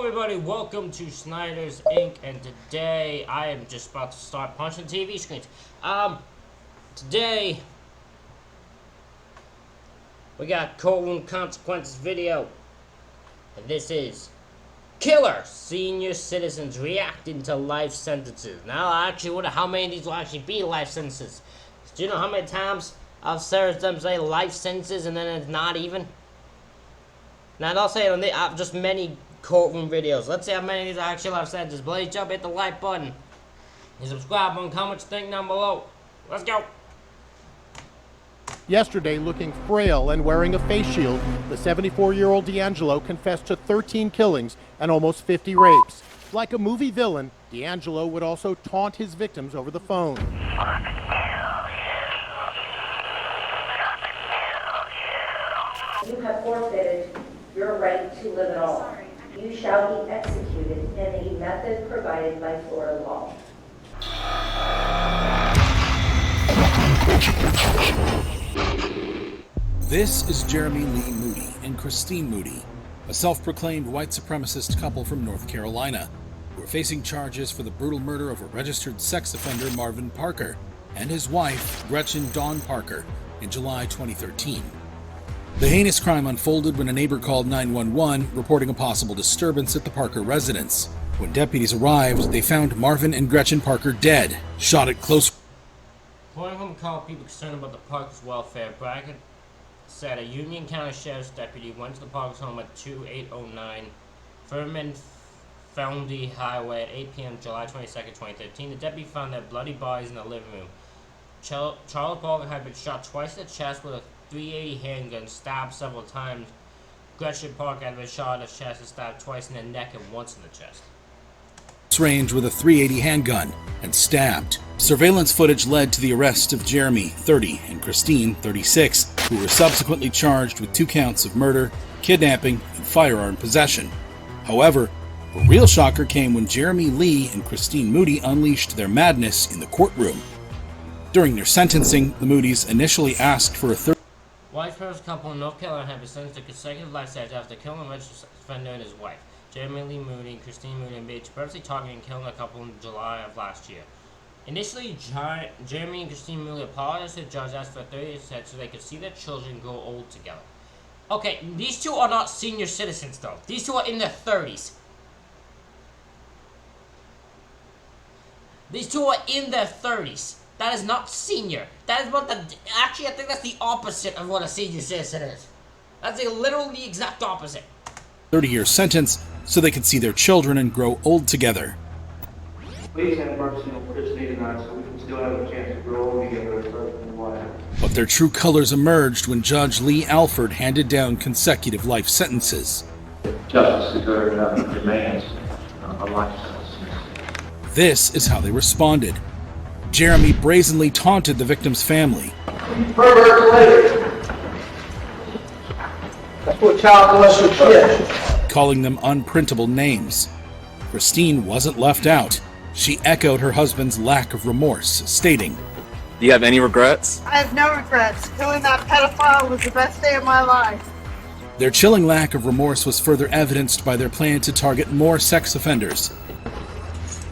Hello everybody, welcome to Snyder's Inc. And today I am just about to start punching TV screens. Today we got Courtroom Consequences video. And this is Killer Senior Citizens Reacting to Life Sentences. Now I actually wonder how many of these will actually be life sentences. Do you know how many times I've heard them say life sentences and then it's not even? Now I'll say on just many courtroom videos. Let's see how many of these I actually have sentences. Please jump, hit the like button. And subscribe on comments, think down below. Let's go. Yesterday, looking frail and wearing a face shield, the 74-year-old D'Angelo confessed to 13 killings and almost 50 rapes. Like a movie villain, D'Angelo would also taunt his victims over the phone. You have forfeited your right to live at all. You shall be executed in a method provided by Florida law. This is Jeremy Lee Moody and Christine Moody, a self-proclaimed white supremacist couple from North Carolina, who are facing charges for the brutal murder of a registered sex offender, Marvin Parker, and his wife, Gretchen Dawn Parker, in July 2013. The heinous crime unfolded when a neighbor called 911 reporting a possible disturbance at the Parker residence. When deputies arrived, they found Marvin and Gretchen Parker dead, shot at close. One of them called people concerned about the Parker's welfare. Brackett said a Union County Sheriff's deputy went to the Parker's home at 2809 Furman Foundy Highway at 8 p.m. July 22nd, 2013. The deputy found their bloody bodies in the living room. Charles Parker had been shot twice in the chest with a .380 handgun, stabbed several times. Gretchen Parker had been shot in the chest and stabbed twice in the neck and once in the chest. Range with a .380 handgun and stabbed. Surveillance footage led to the arrest of Jeremy, 30, and Christine, 36, who were subsequently charged with 2 counts of murder, kidnapping, and firearm possession. However, a real shocker came when Jeremy Lee and Christine Moody unleashed their madness in the courtroom. During their sentencing, the Moodys initially asked for a White first couple in North Carolina have been sentenced to consecutive life sentences after killing a registered offender and his wife. Jeremy Lee Moody and Christine Moody admitted to purposely targeting and killing a couple in July of last year. Initially, Jeremy and Christine Moody apologized to the judge, asked for a 30-day sentence so they could see their children grow old together. Okay, these two are not senior citizens though. These two are in their 30s. These two are in their 30s. That is not senior. That is what the... Actually, I think that's the opposite of what a senior citizen is. That's literally the exact opposite. 30-year sentence so they could see their children and grow old together. Please have mercy on Christine tonight so we can still have a chance to grow old together as husband and wife. But their true colors emerged when Judge Lee Alford handed down consecutive life sentences. Justice demands a life sentence. This is how they responded. Jeremy brazenly taunted the victim's family. Pervert later. That's what child molesters get. Calling them unprintable names. Christine wasn't left out. She echoed her husband's lack of remorse, stating, "Do you have any regrets?" "I have no regrets. Killing that pedophile was the best day of my life." Their chilling lack of remorse was further evidenced by their plan to target more sex offenders.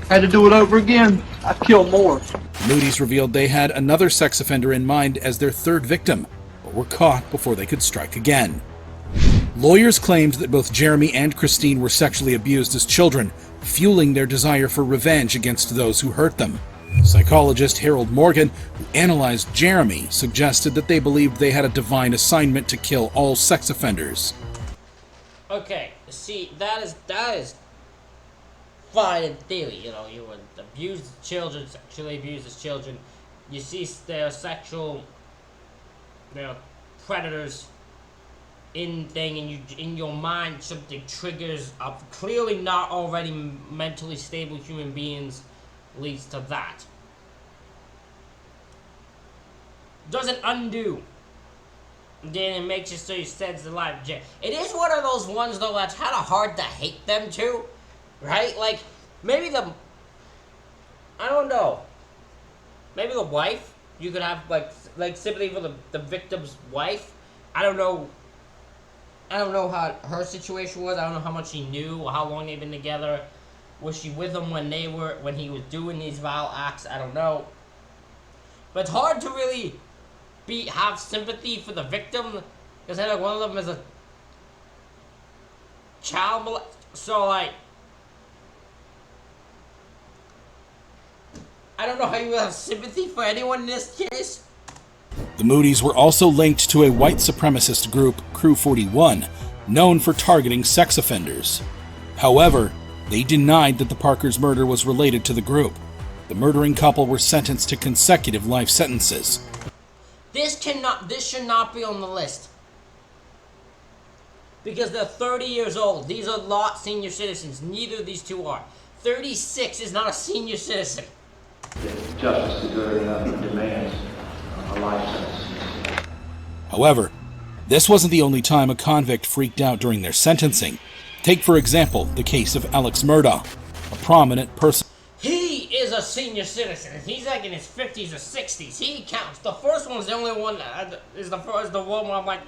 Had to do it over again. I'd kill more. Moody's revealed they had another sex offender in mind as their third victim, but were caught before they could strike again. Lawyers claimed that both Jeremy and Christine were sexually abused as children, fueling their desire for revenge against those who hurt them. Psychologist Harold Morgan, who analyzed Jeremy, suggested that they believed they had a divine assignment to kill all sex offenders. Okay, see, that is fine in theory. You know, you would abuse children, sexually abuse as children. You see their sexual, predators in your mind, something triggers up. Clearly not already mentally stable human beings leads to that. Doesn't undo. Then it makes you so you sense the life. It is one of those ones though that's kind of hard to hate them too, right? Like maybe I don't know. Maybe the wife. You could have like sympathy for the victim's wife. I don't know I don't know how her situation was. I don't know how much she knew or how long they've been together. Was she with him when he was doing these vile acts? I don't know. But it's hard to really have sympathy for the victim, because like one of them is a child molester. So like, I don't know how you would have sympathy for anyone in this case. The Moody's were also linked to a white supremacist group, Crew 41, known for targeting sex offenders. However, they denied that the Parkers' murder was related to the group. The murdering couple were sentenced to consecutive life sentences. This should not be on the list. Because they're 30 years old. These are not senior citizens. Neither of these two are. 36 is not a senior citizen. Justice is good enough and demands a life sentence. However, this wasn't the only time a convict freaked out during their sentencing. Take, for example, the case of Alex Murdaugh, a prominent person. He is a senior citizen. He's like in his 50s or 60s. He counts. The first one's the only one is the one where I'm like,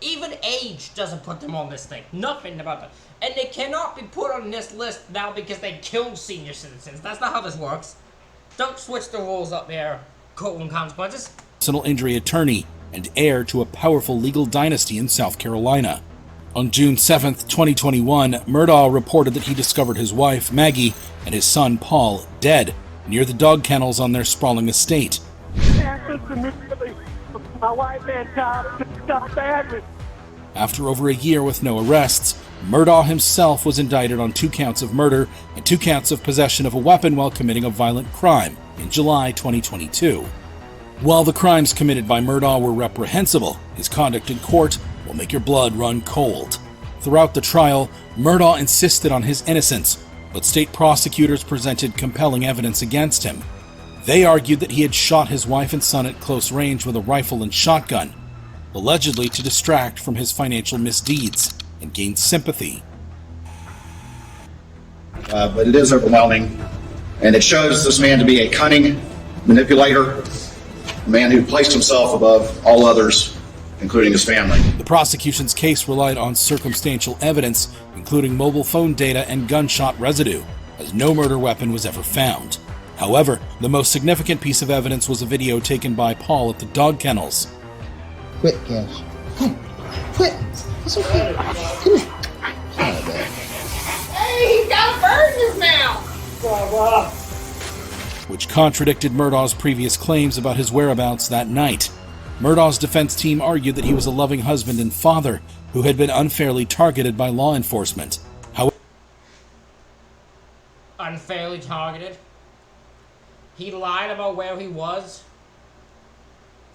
even age doesn't put them on this thing. Nothing about that. And they cannot be put on this list now because they killed senior citizens. That's not how this works. Don't switch the rules up there, courtroom consequences. Personal injury attorney and heir to a powerful legal dynasty in South Carolina. On June 7, 2021, Murdaugh reported that he discovered his wife, Maggie, and his son, Paul, dead near the dog kennels on their sprawling estate. My wife and child got badly. After over a year with no arrests, Murdaugh himself was indicted on 2 counts of murder and 2 counts of possession of a weapon while committing a violent crime in July 2022. While the crimes committed by Murdaugh were reprehensible, his conduct in court will make your blood run cold. Throughout the trial, Murdaugh insisted on his innocence, but state prosecutors presented compelling evidence against him. They argued that he had shot his wife and son at close range with a rifle and shotgun, allegedly to distract from his financial misdeeds and gain sympathy. But it is overwhelming, and it shows this man to be a cunning manipulator, a man who placed himself above all others, including his family. The prosecution's case relied on circumstantial evidence, including mobile phone data and gunshot residue, as no murder weapon was ever found. However, the most significant piece of evidence was a video taken by Paul at the dog kennels. Quit, Cash. Come. Quit. It's okay. Come here. Hey, he's got a bird in his mouth! Which contradicted Murdaugh's previous claims about his whereabouts that night. Murdaugh's defense team argued that he was a loving husband and father who had been unfairly targeted by law enforcement. Unfairly targeted? He lied about where he was?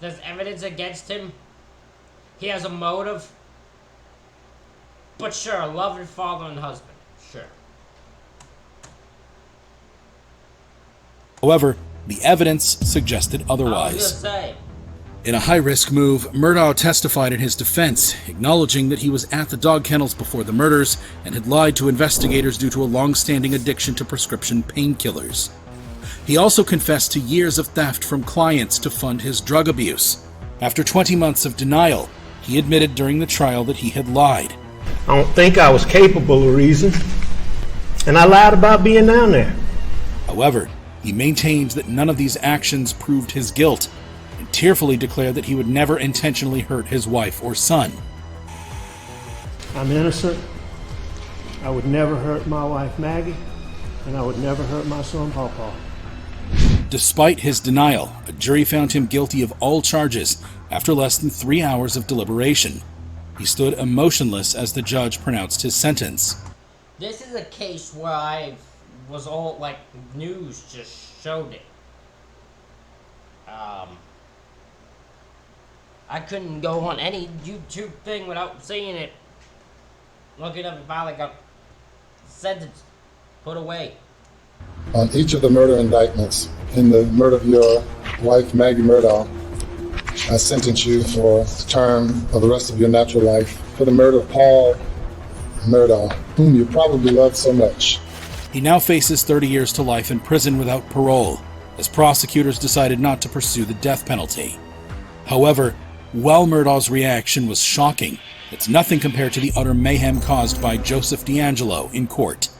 There's evidence against him? He has a motive? But sure, loving father and husband. Sure. However, the evidence suggested otherwise. I was gonna say. In a high-risk move, Murdaugh testified in his defense, acknowledging that he was at the dog kennels before the murders and had lied to investigators due to a long-standing addiction to prescription painkillers. He also confessed to years of theft from clients to fund his drug abuse. After 20 months of denial, he admitted during the trial that he had lied. I don't think I was capable of reason, and I lied about being down there. However, he maintained that none of these actions proved his guilt, and tearfully declared that he would never intentionally hurt his wife or son. I'm innocent. I would never hurt my wife, Maggie, and I would never hurt my son, Pawpaw. Despite his denial, a jury found him guilty of all charges after less than 3 hours of deliberation. He stood emotionless as the judge pronounced his sentence. This is a case where I was all like, news just showed it. I couldn't go on any YouTube thing without seeing it. Looking up, finally got sentenced, put away. On each of the murder indictments, in the murder of your wife, Maggie Murdaugh, I sentence you for the term of the rest of your natural life for the murder of Paul Murdaugh, whom you probably love so much. He now faces 30 years to life in prison without parole, as prosecutors decided not to pursue the death penalty. However, while Murdaugh's reaction was shocking, It's nothing compared to the utter mayhem caused by Joseph DeAngelo in court.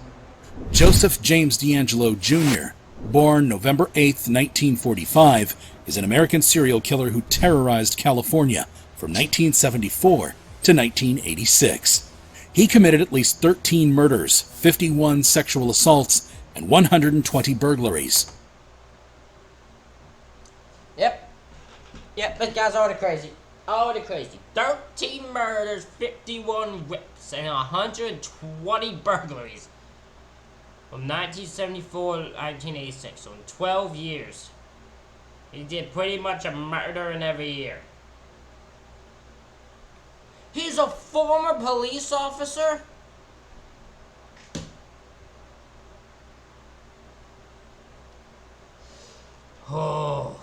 Joseph James DeAngelo Jr., born November 8, 1945, is an American serial killer who terrorized California from 1974 to 1986. He committed at least 13 murders, 51 sexual assaults, and 120 burglaries. Yep, this guy's already crazy. Already crazy. 13 murders, 51 rips, and 120 burglaries. From 1974 to 1986, so in 12 years. He did pretty much a murder in every year. He's a former police officer? Oh.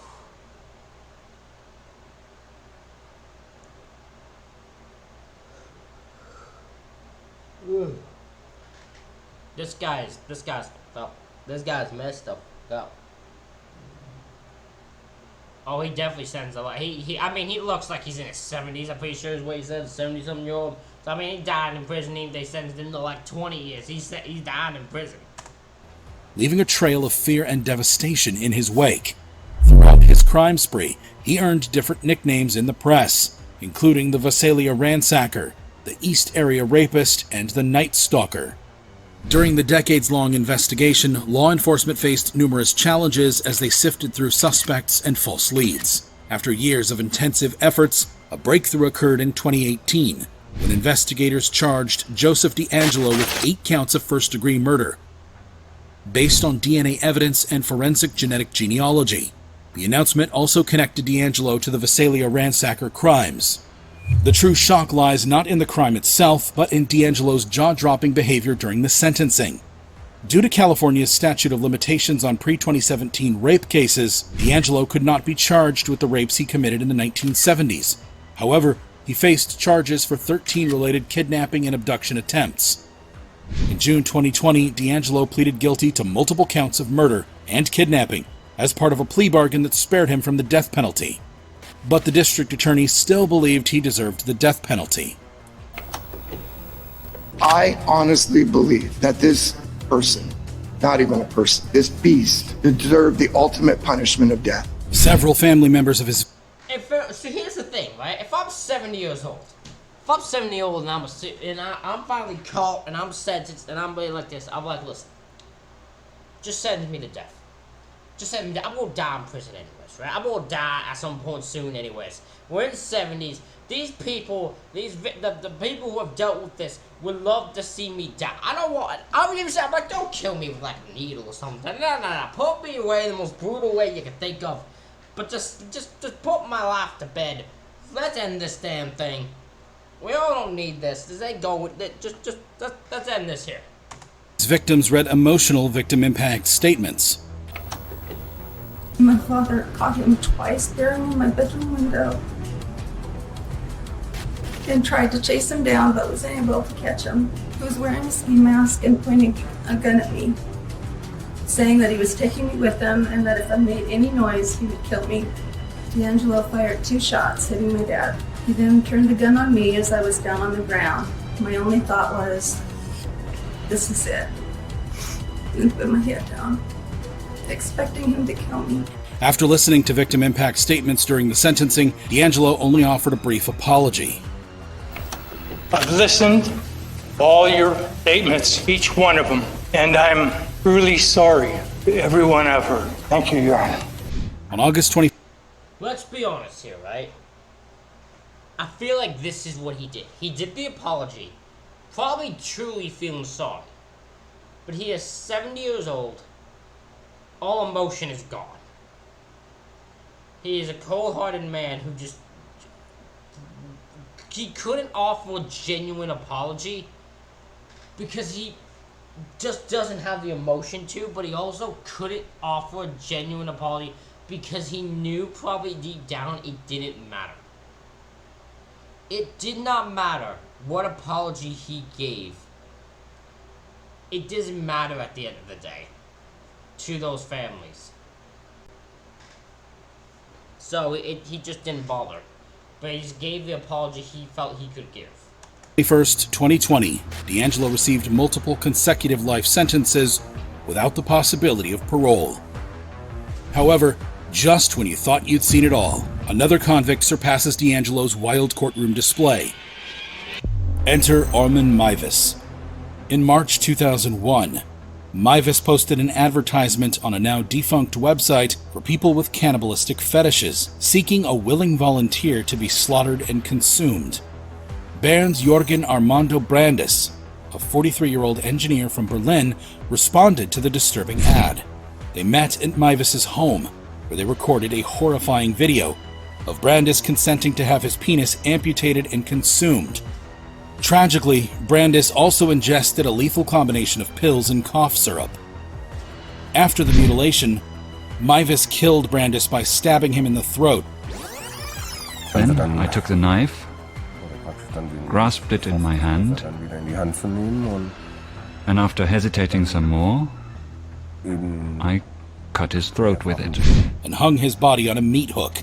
This guy's messed up. Oh, he definitely sends a lot. I mean, he looks like he's in his 70s. I'm pretty sure is what he said, 70-something-year-old. So, I mean, he died in prison. They sentenced him to like 20 years. He died in prison. Leaving a trail of fear and devastation in his wake. Throughout his crime spree, he earned different nicknames in the press, including the Visalia Ransacker, the East Area Rapist, and the Night Stalker. During the decades-long investigation, law enforcement faced numerous challenges as they sifted through suspects and false leads. After years of intensive efforts, a breakthrough occurred in 2018, when investigators charged Joseph DeAngelo with 8 counts of first-degree murder, based on DNA evidence and forensic genetic genealogy. The announcement also connected DeAngelo to the Visalia Ransacker crimes. The true shock lies not in the crime itself, but in DeAngelo's jaw-dropping behavior during the sentencing. Due to California's statute of limitations on pre-2017 rape cases, DeAngelo could not be charged with the rapes he committed in the 1970s. However, he faced charges for 13 related kidnapping and abduction attempts. In June 2020, DeAngelo pleaded guilty to multiple counts of murder and kidnapping as part of a plea bargain that spared him from the death penalty. But the district attorney still believed he deserved the death penalty. I honestly believe that this person, not even a person, this beast, deserved the ultimate punishment of death. Several family members of his... So here's the thing, right? If I'm 70 years old, and I'm finally caught and I'm sentenced and I'm really like this, I'm like, listen, just sentence me to death. Just sentence me to, I'm gonna die in prison anyways, right? I'm gonna die at some point soon anyways. We're in the 70s. These people, the people who have dealt with this would love to see me die. I don't even say, I'm like, don't kill me with like a needle or something. No. Put me away the most brutal way you can think of. But just put my life to bed. Let's end this damn thing. We all don't need this. This ain't going. Let's end this here. Victims read emotional victim impact statements. My father caught him twice staring in my bedroom window and tried to chase him down, but was unable to catch him. He was wearing a ski mask and pointing a gun at me, saying that he was taking me with him and that if I made any noise, he would kill me. DeAngelo fired 2 shots, hitting my dad. He then turned the gun on me as I was down on the ground. My only thought was, this is it. And put my head down, expecting him to kill me. After listening to victim impact statements during the sentencing, DeAngelo only offered a brief apology. I've listened to all your statements, each one of them, and I'm really sorry to everyone I've heard. Thank you, Your Honor. On August 20... Let's be honest here, right? I feel like this is what he did. He did the apology, probably truly feeling sorry. But he is 70 years old. All emotion is gone. He is a cold-hearted man who just... He couldn't offer a genuine apology because he just doesn't have the emotion to, but he also couldn't offer a genuine apology because he knew probably deep down it didn't matter. It did not matter what apology he gave. It doesn't matter at the end of the day to those families. So he just didn't bother. But he just gave the apology he felt he could give. 1st, 2020, DeAngelo received multiple consecutive life sentences without the possibility of parole. However, just when you thought you'd seen it all, another convict surpasses DeAngelo's wild courtroom display. Enter Armin Meiwes. In March 2001, Meiwes posted an advertisement on a now defunct website for people with cannibalistic fetishes, seeking a willing volunteer to be slaughtered and consumed. Bernd Jorgen Armando Brandes, a 43-year-old engineer from Berlin, responded to the disturbing ad. They met at Meiwes' home, where they recorded a horrifying video of Brandes consenting to have his penis amputated and consumed. Tragically, Brandes also ingested a lethal combination of pills and cough syrup. After the mutilation, Meiwes killed Brandes by stabbing him in the throat. Then I took the knife, grasped it in my hand, and after hesitating some more, I cut his throat with it. And hung his body on a meat hook.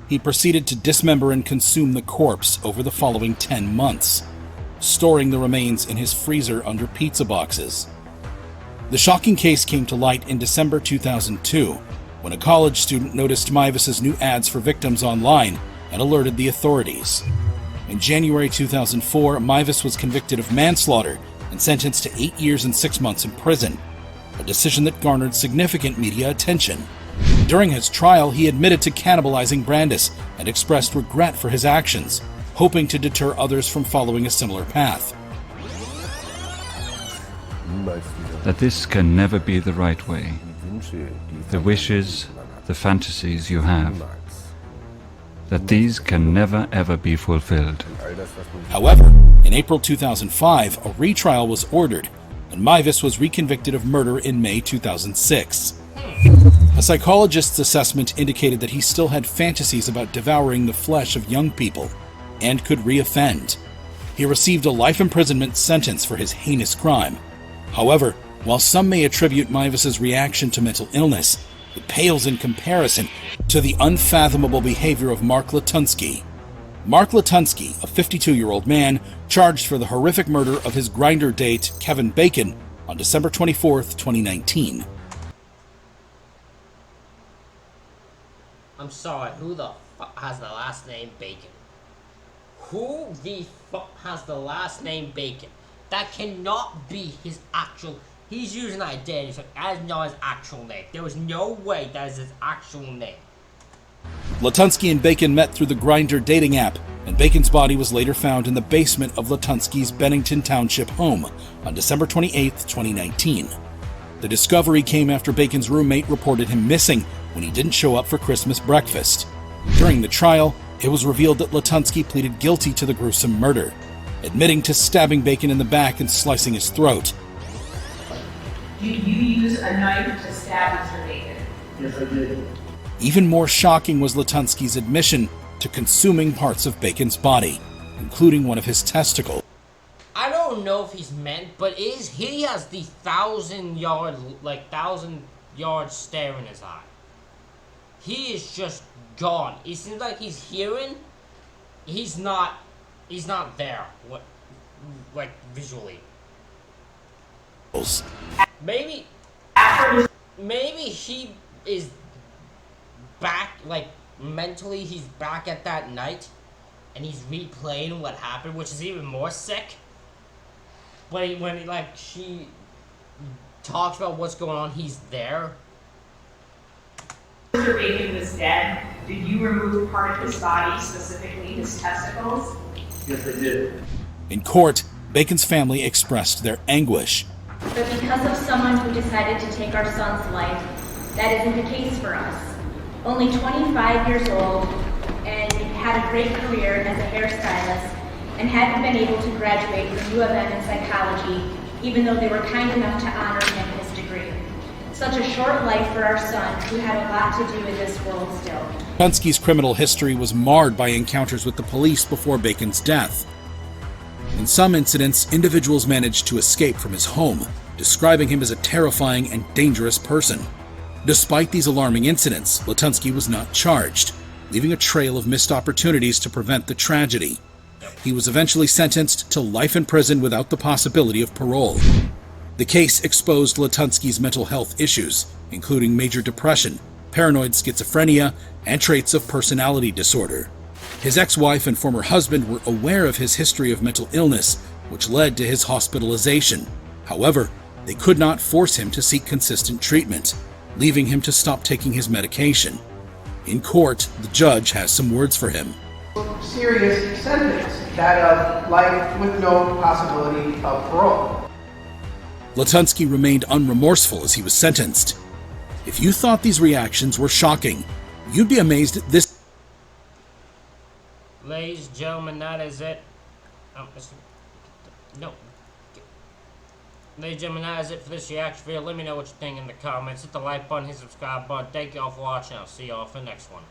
He proceeded to dismember and consume the corpse over the following 10 months, storing the remains in his freezer under pizza boxes. The shocking case came to light in December 2002, when a college student noticed Meiwes' new ads for victims online and alerted the authorities. In January 2004, Meiwes was convicted of manslaughter and sentenced to 8 years and 6 months in prison, a decision that garnered significant media attention. During his trial, he admitted to cannibalizing Brandes and expressed regret for his actions, hoping to deter others from following a similar path. That this can never be the right way. The wishes, the fantasies you have, that these can never ever be fulfilled. However, in April 2005, a retrial was ordered, and Meiwes was reconvicted of murder in May 2006. A psychologist's assessment indicated that he still had fantasies about devouring the flesh of young people and could reoffend. He received a life imprisonment sentence for his heinous crime. However, while some may attribute Meiwes' reaction to mental illness, it pales in comparison to the unfathomable behavior of Mark Latunsky. Mark Latunsky, a 52-year-old man, charged for the horrific murder of his Grindr date, Kevin Bacon, on December 24, 2019. I'm sorry, who the fuck has the last name Bacon? Who the fuck has the last name Bacon? That cannot be his actual... He's using identity, so that is not his actual name. There is no way that is his actual name. Latunsky and Bacon met through the Grindr dating app, and Bacon's body was later found in the basement of Latunsky's Bennington Township home on December 28, 2019. The discovery came after Bacon's roommate reported him missing when he didn't show up for Christmas breakfast. During the trial, it was revealed that Latunsky pleaded guilty to the gruesome murder, admitting to stabbing Bacon in the back and slicing his throat. Did you use a knife to stab Mr. Bacon? Yes, I did. Even more shocking was Latunsky's admission to consuming parts of Bacon's body, including one of his testicles. I don't know if he's meant, but he has the 1,000-yard stare in his eye. He is just gone. It seems like he's hearing. He's not there. Like visually. Maybe he is back, like mentally he's back at that night and he's replaying what happened, which is even more sick. When she talks about what's going on, he's there. Mr. Bacon was dead. Did you remove part of his body, specifically his testicles? Yes, I did. In court, Bacon's family expressed their anguish. But because of someone who decided to take our son's life, that isn't the case for us. Only 25 years old and had a great career as a hairstylist and hadn't been able to graduate from U of M in psychology, even though they were kind enough to honor him his degree. Such a short life for our son, who had a lot to do in this world still. Latunsky's criminal history was marred by encounters with the police before Bacon's death. In some incidents, individuals managed to escape from his home, describing him as a terrifying and dangerous person. Despite these alarming incidents, Latunsky was not charged, leaving a trail of missed opportunities to prevent the tragedy. he was eventually sentenced to life in prison without the possibility of parole. The case exposed Latunsky's mental health issues, including major depression, paranoid schizophrenia, and traits of personality disorder. His ex-wife and former husband were aware of his history of mental illness, which led to his hospitalization. However, they could not force him to seek consistent treatment, leaving him to stop taking his medication. In court, the judge has some words for him. Serious sentence, that of life with no possibility of parole. Latunsky remained unremorseful as he was sentenced. If you thought these reactions were shocking, you'd be amazed at this. Ladies and gentlemen, that is it. No. Ladies and gentlemen, that is it for this reaction video. Let me know what you think in the comments. Hit the like button, hit the subscribe button. Thank you all for watching. I'll see you all for the next one.